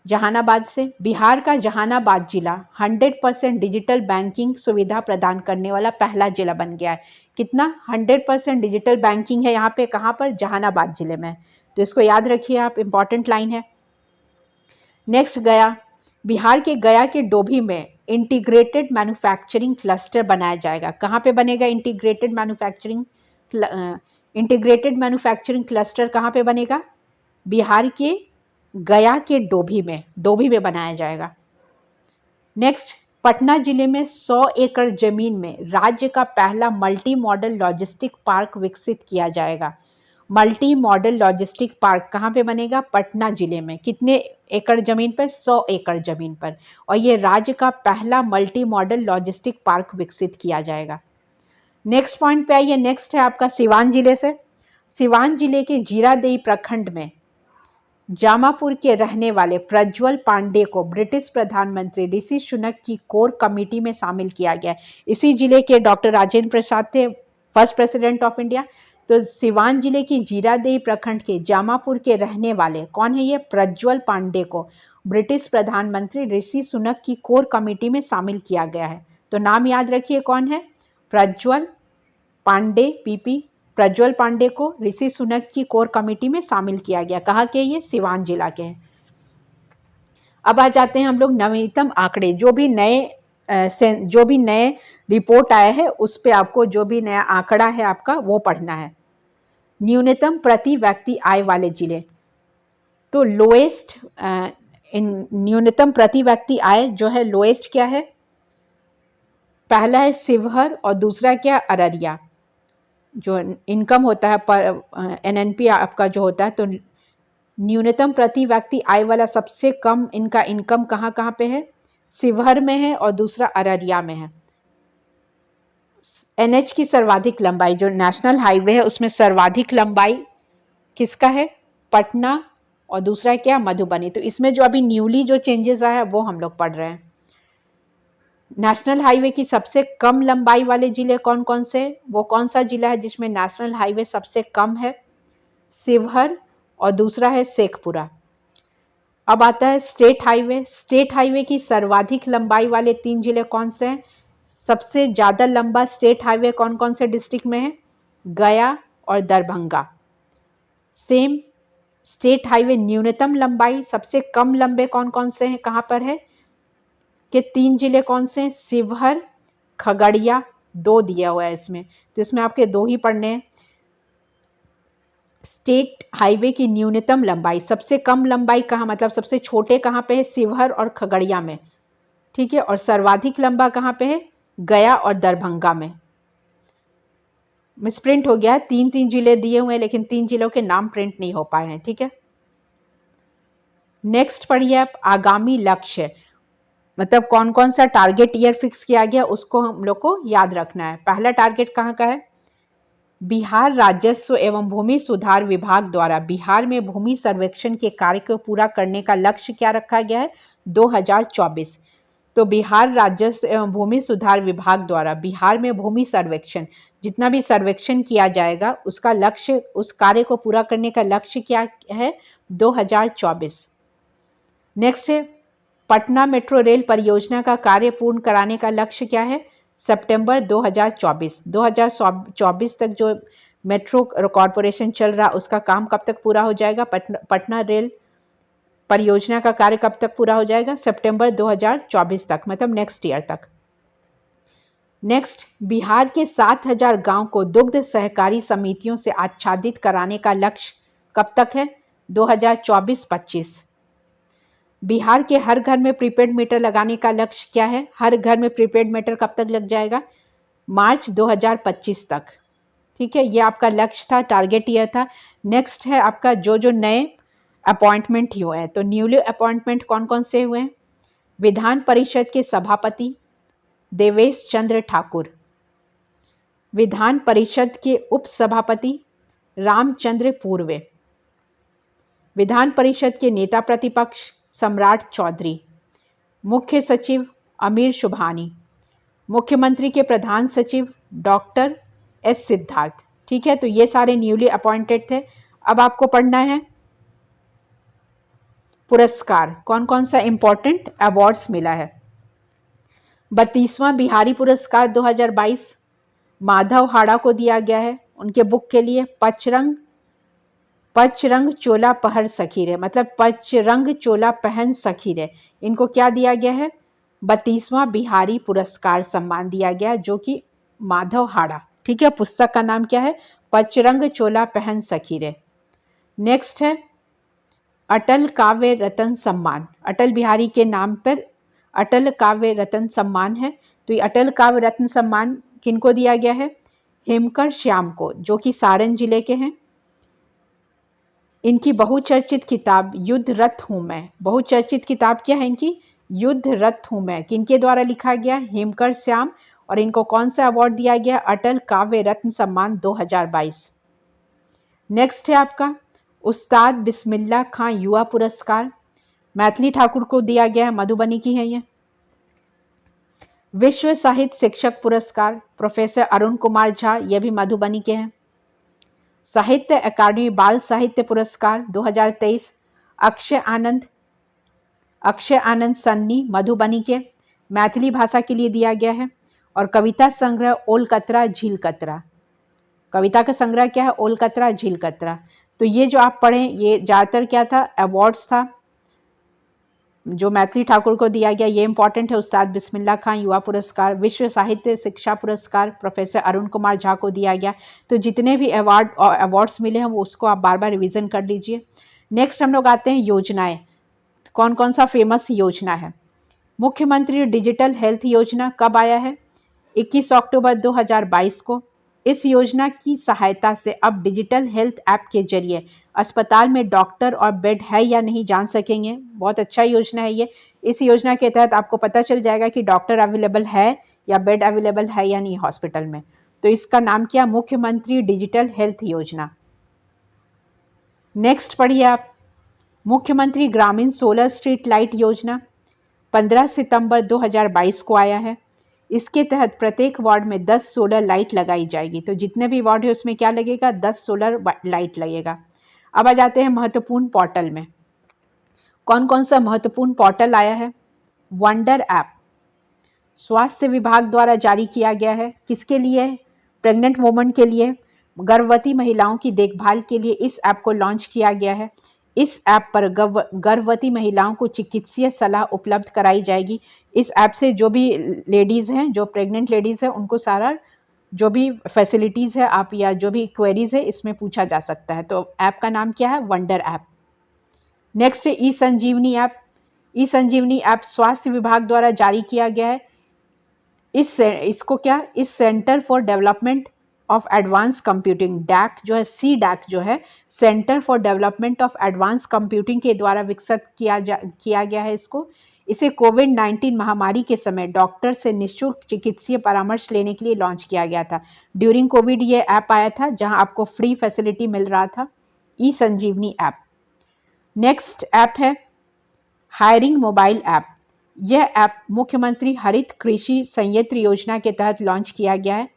जहानाबाद से। बिहार का जहानाबाद जिला 100% डिजिटल बैंकिंग सुविधा प्रदान करने वाला पहला जिला बन गया है। कितना? 100% डिजिटल बैंकिंग है यहाँ पे। कहाँ पर? जहानाबाद जिले में। तो इसको याद रखिए आप, इंपॉर्टेंट लाइन है। नेक्स्ट गया। बिहार के गया के डोभी में इंटीग्रेटेड मैन्युफैक्चरिंग क्लस्टर बनाया जाएगा। कहाँ पे बनेगा इंटीग्रेटेड मैन्युफैक्चरिंग क्लस्टर? कहाँ पे बनेगा? बिहार के गया के डोभी में बनाया जाएगा। नेक्स्ट पटना जिले में 100 एकड़ जमीन में राज्य का पहला मल्टी मॉडल लॉजिस्टिक पार्क विकसित किया जाएगा। मल्टी मॉडल लॉजिस्टिक पार्क कहाँ पे बनेगा? पटना जिले में। कितने एकड़ जमीन पर? 100 एकड़ जमीन पर। और ये राज्य का पहला मल्टी मॉडल लॉजिस्टिक पार्क विकसित किया जाएगा। नेक्स्ट पॉइंट पे आइए। नेक्स्ट है आपका सिवान जिले से। सिवान जिले के जीरादेई प्रखंड में जामापुर के रहने वाले प्रज्वल पांडे को ब्रिटिश प्रधानमंत्री ऋषि सुनक की कोर कमेटी में शामिल किया गया। इसी जिले के डॉक्टर राजेंद्र प्रसाद थे फर्स्ट प्रेसिडेंट ऑफ इंडिया। तो सिवान जिले की जीरादेई प्रखंड के जामापुर के रहने वाले कौन है? ये प्रज्वल पांडे को ब्रिटिश प्रधानमंत्री ऋषि सुनक की कोर कमेटी में शामिल किया गया है। तो नाम याद रखिए कौन है? प्रज्वल पांडे, पीपी प्रज्वल पांडे को ऋषि सुनक की कोर कमेटी में शामिल किया गया। कहाँ के? ये सिवान जिला के हैं। अब आ जाते हैं हम लोग नवीनतम आंकड़े। जो भी नए रिपोर्ट आया है उस पे आपको जो भी नया आंकड़ा है आपका वो पढ़ना है। न्यूनतम प्रति व्यक्ति आय वाले जिले। तो लोएस्ट न्यूनतम प्रति व्यक्ति आय जो है लोएस्ट क्या है? पहला है शिवहर और दूसरा क्या? अररिया। जो इनकम होता है पर एनएनपी आपका जो होता है, तो न्यूनतम प्रति व्यक्ति आय वाला सबसे कम इनका इनकम कहाँ पे है? शिवहर में है और दूसरा अररिया में है। एनएच की सर्वाधिक लंबाई, जो नेशनल हाईवे है उसमें सर्वाधिक लंबाई किसका है? पटना और दूसरा क्या? मधुबनी। तो इसमें जो अभी न्यूली जो चेंजेस आया है वो हम लोग पढ़ रहे हैं। नेशनल हाईवे की सबसे कम लंबाई वाले जिले कौन कौन से? वो कौन सा जिला है जिसमें नेशनल हाईवे सबसे कम है? शिवहर और दूसरा है शेखपुरा। अब आता है स्टेट हाईवे। स्टेट हाईवे की सर्वाधिक लंबाई वाले 3 जिले कौन से हैं? सबसे ज़्यादा लंबा स्टेट हाईवे कौन कौन से डिस्ट्रिक्ट में है? गया और दरभंगा। सेम स्टेट हाईवे न्यूनतम लंबाई सबसे कम लंबे कौन कौन से हैं, कहाँ पर है? कि 3 जिले कौन से हैं? शिवहर, खगड़िया, 2 दिया हुआ है इसमें, तो इसमें आपके 2 ही पढ़ने हैं। स्टेट हाईवे की न्यूनतम लंबाई, सबसे कम लंबाई कहाँ, मतलब सबसे छोटे कहाँ पे है? शिवहर और खगड़िया में, ठीक है। और सर्वाधिक लंबा कहाँ पे है? गया और दरभंगा में। मिसप्रिंट हो गया है, 3 जिले दिए हुए हैं लेकिन 3 जिलों के नाम प्रिंट नहीं हो पाए हैं, ठीक है। नेक्स्ट पढ़िए आप, आगामी लक्ष्य, मतलब कौन कौन सा टारगेट ईयर फिक्स किया गया उसको हम लोग को याद रखना है। पहला टारगेट कहाँ का है? बिहार राजस्व एवं भूमि सुधार विभाग द्वारा बिहार में भूमि सर्वेक्षण के कार्य को पूरा करने का लक्ष्य क्या रखा गया है? 2024। तो बिहार राजस्व एवं भूमि सुधार विभाग द्वारा बिहार में भूमि सर्वेक्षण, जितना भी सर्वेक्षण किया जाएगा उसका लक्ष्य, उस कार्य को पूरा करने का लक्ष्य क्या है? 2024। नेक्स्ट है, पटना मेट्रो रेल परियोजना का कार्य पूर्ण कराने का लक्ष्य क्या है? सितंबर 2024। 2024 तक जो मेट्रो कॉरपोरेशन चल रहा उसका काम कब तक पूरा हो जाएगा? पटना रेल परियोजना का कार्य कब तक पूरा हो जाएगा? सितंबर 2024 तक, मतलब नेक्स्ट ईयर तक। नेक्स्ट, बिहार के 7000 गांव को दुग्ध सहकारी समितियों से आच्छादित कराने का लक्ष्य कब तक है? 2024-25। बिहार के हर घर में प्रीपेड मीटर लगाने का लक्ष्य क्या है? हर घर में प्रीपेड मीटर कब तक लग जाएगा? मार्च 2025 तक, ठीक है। ये आपका लक्ष्य था, टारगेट ईयर था। नेक्स्ट है आपका जो नए अपॉइंटमेंट हुए हैं, तो न्यूली अपॉइंटमेंट कौन कौन से हुए हैं? विधान परिषद के सभापति देवेश चंद्र ठाकुर, विधान परिषद के उपसभापति रामचंद्र पूर्वे, विधान परिषद के नेता प्रतिपक्ष सम्राट चौधरी, मुख्य सचिव अमीर शुभानी, मुख्यमंत्री के प्रधान सचिव डॉक्टर एस सिद्धार्थ, ठीक है। तो ये सारे न्यूली अपॉइंटेड थे। अब आपको पढ़ना है पुरस्कार, कौन कौन सा इंपॉर्टेंट अवार्ड्स मिला है। 32वां बिहारी पुरस्कार 2022 माधव हाड़ा को दिया गया है, उनके बुक के लिए पचरंग चोला पहर सखी रे, मतलब पचरंग चोला पहन सखी रे, इनको क्या दिया गया है? 32वां बिहारी पुरस्कार सम्मान दिया गया, जो कि माधव हाड़ा, ठीक है। पुस्तक का नाम क्या है? पचरंग चोला पहन सखी रे। नेक्स्ट है अटल काव्य रत्न सम्मान, अटल बिहारी के नाम पर अटल काव्य रत्न सम्मान है। तो ये अटल काव्य रत्न सम्मान किनको दिया गया है? हेमकर श्याम को, जो कि सारण जिले के हैं। इनकी बहुचर्चित किताब युद्ध रथ हूं मैं, बहुचर्चित किताब क्या है इनकी? युद्ध रथ हूं मैं, किनके द्वारा लिखा गया? हेमकर श्याम। और इनको कौन सा अवार्ड दिया गया? अटल काव्य रत्न सम्मान 2022। नेक्स्ट है आपका उस्ताद बिस्मिल्लाह खां युवा पुरस्कार, मैथिली ठाकुर को दिया गया है, मधुबनी की है ये। विश्व साहित्य शिक्षक पुरस्कार प्रोफेसर अरुण कुमार झा, ये भी मधुबनी के हैं। साहित्य अकादमी बाल साहित्य पुरस्कार 2023 अक्षय आनंद सन्नी, मधुबनी के, मैथिली भाषा के लिए दिया गया है। और कविता संग्रह ओल कतरा झील कतरा, कविता का संग्रह क्या है? ओल कतरा झील कतरा। तो ये जो आप पढ़ें ये ज़्यादातर क्या था? अवार्ड्स था जो मैथिली ठाकुर को दिया गया, ये इंपॉर्टेंट है। उस्ताद बिस्मिल्लाह खां युवा पुरस्कार, विश्व साहित्य शिक्षा पुरस्कार प्रोफेसर अरुण कुमार झा को दिया गया। तो जितने भी अवार्ड्स मिले हैं वो उसको आप बार बार रिवीजन कर लीजिए। नेक्स्ट हम लोग आते हैं योजनाएं, कौन कौन सा फेमस योजना है। मुख्यमंत्री डिजिटल हेल्थ योजना कब आया है? 21 अक्टूबर 2022 को। इस योजना की सहायता से अब डिजिटल हेल्थ ऐप के जरिए अस्पताल में डॉक्टर और बेड है या नहीं जान सकेंगे। बहुत अच्छा योजना है ये। इस योजना के तहत आपको पता चल जाएगा कि डॉक्टर अवेलेबल है या बेड अवेलेबल है या नहीं हॉस्पिटल में। तो इसका नाम क्या? मुख्यमंत्री डिजिटल हेल्थ योजना। नेक्स्ट पढ़िए आप, मुख्यमंत्री ग्रामीण सोलर स्ट्रीट लाइट योजना 15 सितंबर 2022 को आया है। इसके तहत प्रत्येक वार्ड में 10 सोलर लाइट लगाई जाएगी। तो जितने भी वार्ड है उसमें क्या लगेगा? 10 सोलर लाइट लगेगा। अब आ जाते हैं महत्वपूर्ण पोर्टल में। कौन कौन सा महत्वपूर्ण पोर्टल आया है? वंडर ऐप, स्वास्थ्य विभाग द्वारा जारी किया गया है। किसके लिए है? प्रेग्नेंट वुमन के लिए, गर्भवती महिलाओं की देखभाल के लिए इस ऐप को लॉन्च किया गया है। इस ऐप पर गर्भवती महिलाओं को चिकित्सीय सलाह उपलब्ध कराई जाएगी। इस ऐप से जो भी लेडीज़ हैं, जो प्रेग्नेंट लेडीज़ हैं, उनको सारा जो भी फैसिलिटीज़ है आप या जो भी क्वेरीज है इसमें पूछा जा सकता है। तो ऐप का नाम क्या है? Wonder app. नेक्स्ट है ई संजीवनी ऐप। ई संजीवनी ऐप स्वास्थ्य विभाग द्वारा जारी किया गया है। इसको क्या, इस centre for development of advance computing, DAC जो है, सी डैक जो है, centre for development of advance computing के द्वारा विकसित किया गया है इसको। इसे कोविड-19 महामारी के समय डॉक्टर से निःशुल्क चिकित्सीय परामर्श लेने के लिए लॉन्च किया गया था। ड्यूरिंग कोविड ये ऐप आया था जहां आपको फ्री फैसिलिटी मिल रहा था। ई संजीवनी ऐप। नेक्स्ट ऐप है हायरिंग मोबाइल ऐप। यह ऐप मुख्यमंत्री हरित कृषि संयंत्र योजना के तहत लॉन्च किया गया है।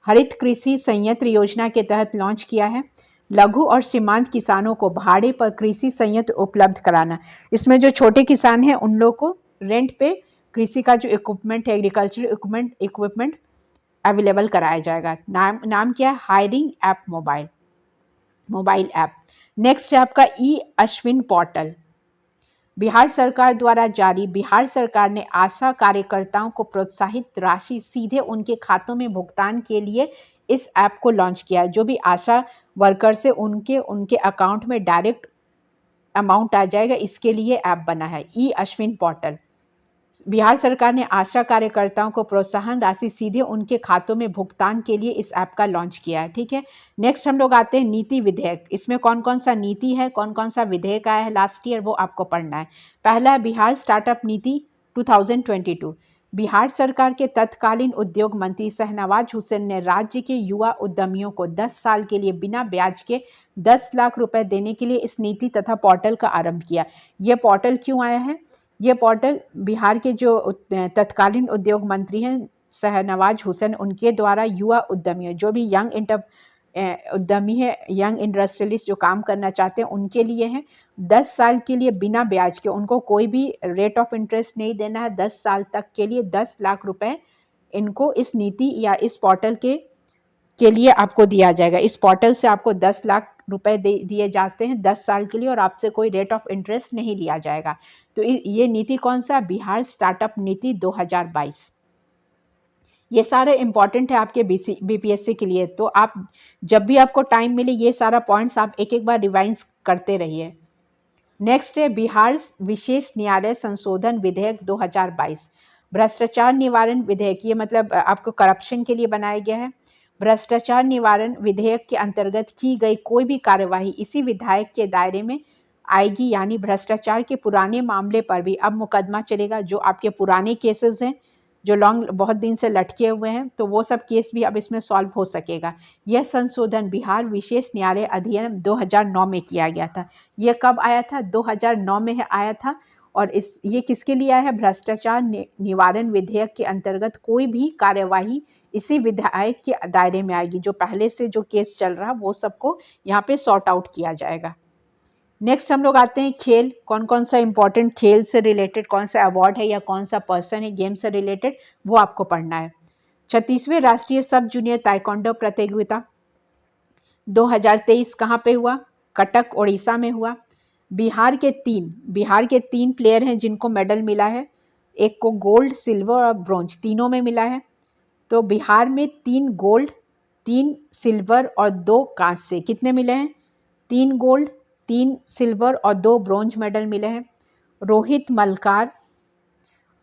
हरित कृषि संयंत्र योजना के तहत लॉन्च किया है। लघु और सीमांत किसानों को भाड़े पर कृषि संयंत्र उपलब्ध कराना। इसमें जो छोटे किसान हैं उन लोगों को रेंट पे कृषि का जो इक्विपमेंट है, एग्रीकल्चर इक्विपमेंट अवेलेबल कराया जाएगा। नाम क्या है? Hiring app mobile app. Next है आपका ई अश्विन पोर्टल। बिहार सरकार द्वारा जारी, बिहार सरकार ने आशा कार्यकर्ताओं को प्रोत्साहित राशि सीधे उनके खातों में भुगतान के लिए इस ऐप को लॉन्च किया है। जो भी आशा वर्कर से उनके अकाउंट में डायरेक्ट अमाउंट आ जाएगा, इसके लिए ऐप बना है ई अश्विन पोर्टल। बिहार सरकार ने आशा कार्यकर्ताओं को प्रोत्साहन राशि सीधे उनके खातों में भुगतान के लिए इस ऐप का लॉन्च किया है। ठीक है, नेक्स्ट हम लोग आते हैं नीति विधेयक। इसमें कौन कौन सा नीति है, कौन कौन सा विधेयक आया है लास्ट ईयर, वो आपको पढ़ना है। पहला है बिहार स्टार्टअप नीति 2022। बिहार सरकार के तत्कालीन उद्योग मंत्री शहनवाज हुसैन ने राज्य के युवा उद्यमियों को 10 साल के लिए बिना ब्याज के 10 लाख रुपए देने के लिए इस नीति तथा पोर्टल का आरंभ किया। यह पोर्टल क्यों आया है? ये पोर्टल बिहार के जो तत्कालीन उद्योग मंत्री हैं शहनवाज हुसैन, उनके द्वारा युवा उद्यमियों, जो भी उद्यमी है, यंग इंडस्ट्रियलिस्ट जो काम करना चाहते हैं, उनके लिए है। 10 साल के लिए बिना ब्याज के, उनको कोई भी रेट ऑफ इंटरेस्ट नहीं देना है। 10 साल तक के लिए 10 लाख रुपए इनको इस नीति या इस पोर्टल के लिए आपको दिया जाएगा। इस पोर्टल से आपको 10 लाख रुपए दिए जाते हैं 10 साल के लिए, और आपसे कोई रेट ऑफ इंटरेस्ट नहीं लिया जाएगा। तो ये नीति कौन सा? बिहार स्टार्टअप नीति 2022। ये सारे इंपॉर्टेंट है आपके बीपीएससी के लिए। तो आप जब भी आपको टाइम मिले ये सारा पॉइंट्स आप एक एक बार रिवाइज करते रहिए। नेक्स्ट है बिहार विशेष न्यायालय संशोधन विधेयक 2022। भ्रष्टाचार निवारण विधेयक, ये मतलब आपको करप्शन के लिए बनाया गया है। भ्रष्टाचार निवारण विधेयक के अंतर्गत की गई कोई भी कार्यवाही इसी विधायक के दायरे में आएगी। यानी भ्रष्टाचार के पुराने मामले पर भी अब मुकदमा चलेगा। जो आपके पुराने केसेस हैं, जो बहुत दिन से लटके हुए हैं, तो वो सब केस भी अब इसमें सॉल्व हो सकेगा। यह संशोधन बिहार विशेष न्यायालय अधिनियम 2009 में किया गया था। यह कब आया था? 2009 में आया था। और ये किसके लिए आया है? भ्रष्टाचार निवारण विधेयक के अंतर्गत कोई भी कार्यवाही इसी विधायक के दायरे में आएगी। जो पहले से जो केस चल रहा है वो सबको यहाँ पे सॉर्ट आउट किया जाएगा। नेक्स्ट हम लोग आते हैं खेल। कौन कौन सा इंपॉर्टेंट खेल से रिलेटेड, कौन सा अवार्ड है या कौन सा पर्सन है गेम से रिलेटेड, वो आपको पढ़ना है। 36वें राष्ट्रीय सब जूनियर ताइक्वांडो प्रतियोगिता 2023 कहाँ पे हुआ? कटक उड़ीसा में हुआ। बिहार के तीन प्लेयर हैं जिनको मेडल मिला है। एक को गोल्ड, सिल्वर और ब्रॉन्ज तीनों में मिला है। तो बिहार में 3 गोल्ड, 3 सिल्वर और 2 कांस्य, कितने मिले हैं? 3 गोल्ड, 3 सिल्वर और 2 ब्रॉन्ज मेडल मिले हैं। रोहित मलकार,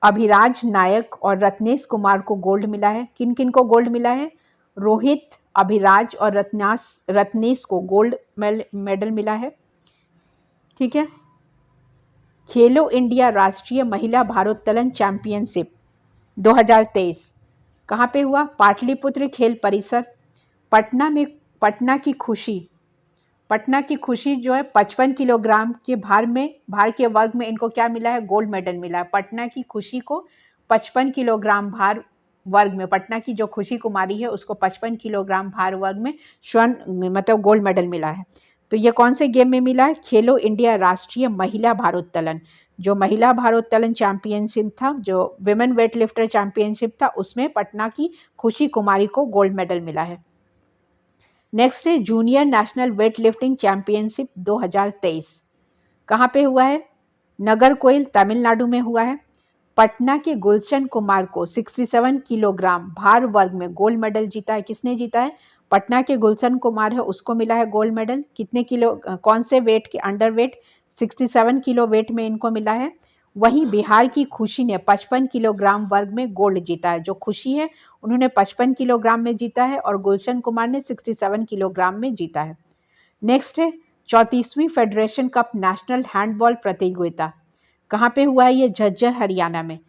अभिराज नायक और रत्नेश कुमार को गोल्ड मिला है। किन किन को गोल्ड मिला है? रोहित, अभिराज और रत्नेश को गोल्ड मेडल मिला है। ठीक है। खेलो इंडिया राष्ट्रीय महिला भारोत्तोलन चैंपियनशिप 2023 कहाँ पे हुआ? पाटलिपुत्र खेल परिसर पटना में। पटना की खुशी जो है 55 किलोग्राम के भार के वर्ग में इनको क्या मिला है? गोल्ड मेडल मिला है। पटना की खुशी को 55 किलोग्राम भार वर्ग में, पटना की जो खुशी कुमारी है उसको 55 किलोग्राम भार वर्ग में स्वर्ण मतलब गोल्ड मेडल मिला है। तो ये कौन से गेम में मिला है? खेलो इंडिया राष्ट्रीय महिला भारोत्तोलन। जो महिला भारोत्तोलन चैंपियनशिप था, जो विमेन वेट लिफ्टर चैंपियनशिप था, उसमें पटना की खुशी कुमारी को गोल्ड मेडल मिला है। नेक्स्ट है junior national weight lifting championship 2023, कहाँ पे हुआ है? नगरकोइल तमिलनाडु में हुआ है। पटना के गुलशन कुमार को 67 किलोग्राम भार वर्ग में गोल्ड मेडल जीता है। किसने जीता है? पटना के गुलशन कुमार है, उसको मिला है गोल्ड मेडल। कितने किलो, कौन से वेट के? अंडर वेट 67 किलो वेट में इनको मिला है। वहीं बिहार की खुशी ने 55 किलोग्राम वर्ग में गोल्ड जीता है। जो खुशी है उन्होंने 55 किलोग्राम में जीता है और गुलशन कुमार ने 67 किलोग्राम में जीता है। नेक्स्ट है 34वीं फेडरेशन कप नेशनल हैंडबॉल प्रतियोगिता, कहाँ पे हुआ है? ये झज्जर हरियाणा में।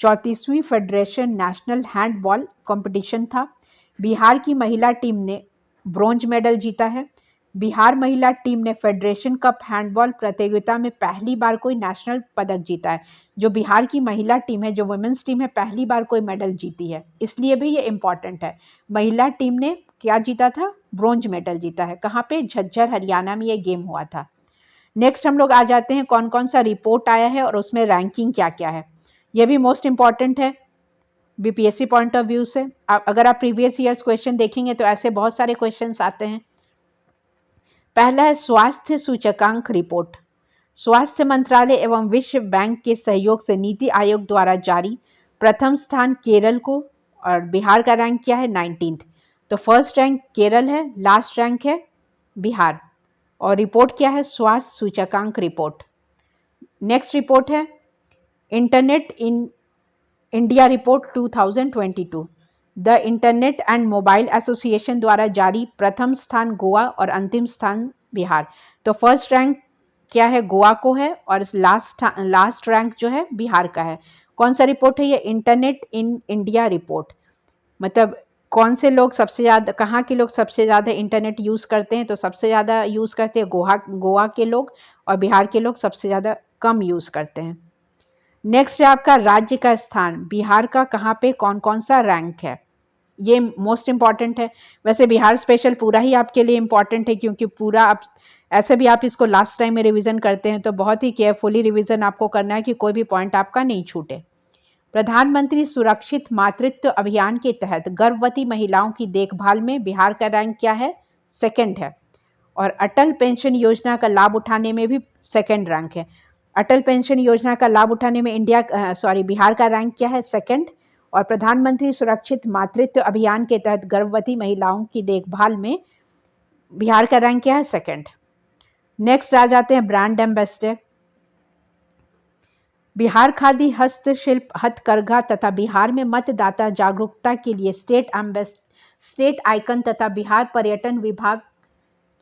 34वीं फेडरेशन नेशनल हैंडबॉल कंपटीशन था। बिहार की महिला टीम ने ब्रॉन्ज मेडल जीता है। बिहार महिला टीम ने फेडरेशन कप हैंडबॉल प्रतियोगिता में पहली बार कोई नेशनल पदक जीता है। जो बिहार की महिला टीम है, जो वुमेन्स टीम है, पहली बार कोई मेडल जीती है, इसलिए भी ये इम्पॉर्टेंट है। महिला टीम ने क्या जीता था? ब्रॉन्ज मेडल जीता है। कहाँ पे? झज्जर हरियाणा में ये गेम हुआ था। नेक्स्ट हम लोग आ जाते हैं कौन कौन सा रिपोर्ट आया है और उसमें रैंकिंग क्या क्या है। ये भी मोस्ट इंपॉर्टेंट है बीपीएससी पॉइंट ऑफ व्यू से। अगर आप प्रीवियस ईयर्स क्वेश्चन देखेंगे तो ऐसे बहुत सारे क्वेश्चंस आते हैं। पहला है स्वास्थ्य सूचकांक रिपोर्ट। स्वास्थ्य मंत्रालय एवं विश्व बैंक के सहयोग से नीति आयोग द्वारा जारी। प्रथम स्थान केरल को और बिहार का रैंक क्या है? 19th। तो फर्स्ट रैंक केरल है, लास्ट रैंक है बिहार। और रिपोर्ट क्या है? स्वास्थ्य सूचकांक रिपोर्ट। नेक्स्ट रिपोर्ट है internet in India report 2022। The internet and mobile association द्वारा जारी। प्रथम स्थान गोवा और अंतिम स्थान बिहार। तो फर्स्ट रैंक क्या है? गोवा को है और लास्ट रैंक जो है बिहार का है। कौन सा रिपोर्ट है ये? Internet in India report. मतलब कौन से लोग सबसे ज़्यादा, कहाँ के लोग सबसे ज़्यादा इंटरनेट यूज़ करते हैं? तो सबसे ज़्यादा यूज़ करते हैं गोवा के लोग, और बिहार के लोग सबसे ज़्यादा कम यूज़ करते हैं। नेक्स्ट है आपका राज्य का स्थान। बिहार का कहाँ पे कौन कौन सा रैंक है, ये मोस्ट इंपॉर्टेंट है। वैसे बिहार स्पेशल पूरा ही आपके लिए इंपॉर्टेंट है, क्योंकि पूरा आप ऐसे भी आप इसको लास्ट टाइम में रिवीजन करते हैं, तो बहुत ही केयरफुली रिवीजन आपको करना है कि कोई भी पॉइंट आपका नहीं छूटे। प्रधानमंत्री सुरक्षित मातृत्व अभियान के तहत गर्भवती महिलाओं की देखभाल में बिहार का रैंक क्या है? सेकंड है। और अटल पेंशन योजना का लाभ उठाने में भी सेकंड रैंक है। अटल पेंशन योजना का लाभ उठाने में बिहार का रैंक क्या है? सेकंड। और प्रधानमंत्री सुरक्षित मातृत्व अभियान के तहत गर्भवती महिलाओं की देखभाल में बिहार का रैंक क्या है? सेकंड। नेक्स्ट आ जाते हैं ब्रांड एम्बेसडर। बिहार खादी हस्तशिल्प हथकरघा तथा बिहार में मतदाता जागरूकता के लिए स्टेट आइकन तथा बिहार पर्यटन विभाग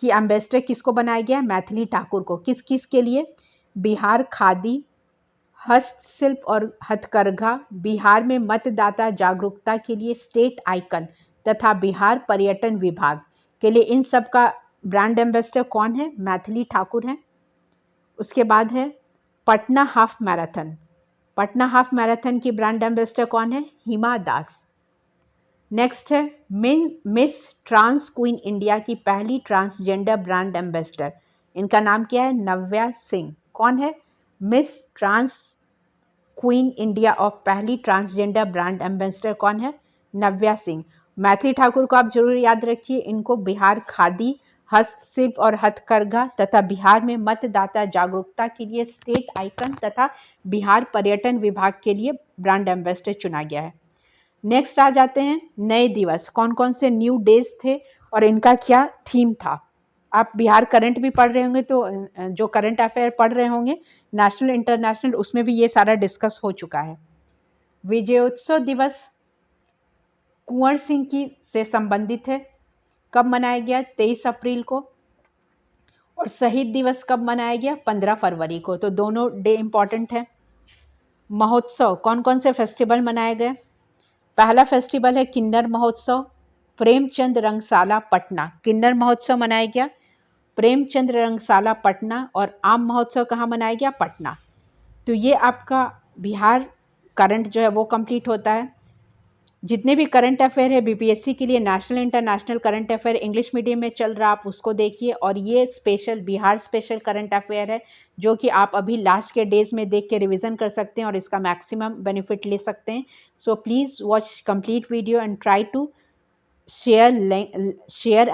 की एम्बेसडर किसको बनाया गया है? मैथिली ठाकुर को। किस किस के लिए? बिहार खादी हस्तशिल्प और हथकरघा, बिहार में मतदाता जागरूकता के लिए स्टेट आइकन तथा बिहार पर्यटन विभाग के लिए, इन सब का ब्रांड एम्बेसडर कौन है? मैथिली ठाकुर है। उसके बाद है Patna half marathon. Patna half marathon की ब्रांड एम्बेसडर कौन है? हिमा दास। नेक्स्ट है मिस ट्रांस क्वीन इंडिया की पहली ट्रांसजेंडर ब्रांड एम्बेसडर, इनका नाम क्या है? नव्या सिंह। कौन है? Miss trans queen India of पहली ट्रांसजेंडर ब्रांड एम्बेसडर कौन है? नव्या सिंह। मैथिली ठाकुर को आप जरूर याद रखिए। इनको बिहार खादी हस्तशिल्प और हथकरघा तथा बिहार में मतदाता जागरूकता के लिए स्टेट आइकन तथा बिहार पर्यटन विभाग के लिए ब्रांड एम्बेसडर चुना गया है। नेक्स्ट आ जाते हैं नए दिवस। कौन कौन से न्यू डेज थे और इनका क्या थीम था। आप बिहार करंट भी पढ़ रहे होंगे, तो जो करंट अफेयर पढ़ रहे होंगे नेशनल इंटरनेशनल, उसमें भी ये सारा डिस्कस हो चुका है। विजयोत्सव दिवस कुंवर सिंह की से संबंधित है। कब मनाया गया? 23 अप्रैल को। और शहीद दिवस कब मनाया गया? 15 फरवरी को। तो दोनों डे इंपॉर्टेंट है। महोत्सव, कौन कौन से फेस्टिवल मनाए गए? पहला फेस्टिवल है किन्नर महोत्सव, प्रेमचंद रंगशाला पटना। किन्नर महोत्सव मनाया गया प्रेमचंद रंगशाला पटना। और आम महोत्सव कहाँ मनाया गया? पटना। तो ये आपका बिहार करंट जो है वो कंप्लीट होता है। जितने भी करंट अफेयर है बीपीएससी के लिए, national international current affair English medium में चल रहा, आप उसको देखिए। और ये special Bihar special current affair है जो कि आप अभी लास्ट के डेज में देख के रिवीजन कर सकते हैं और इसका मैक्सिमम बेनिफिट ले सकते हैं। So please watch complete video and try to share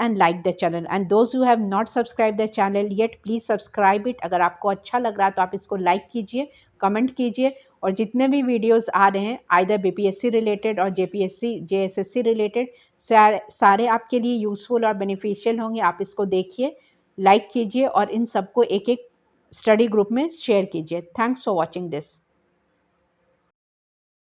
and like the channel, and those who have not subscribed the channel yet please subscribe it। अगर आपको अच्छा लग रहा है तो आप इसको लाइक कीजिए, कमेंट कीजिए। और जितने भी वीडियोस आ रहे हैं आइदर बीपीएससी रिलेटेड और जेपीएससी जेएसएससी रिलेटेड, सारे आपके लिए यूज़फुल और बेनिफिशियल होंगे। आप इसको देखिए, लाइक कीजिए और इन सबको एक एक स्टडी ग्रुप में शेयर कीजिए। Thanks for watching this.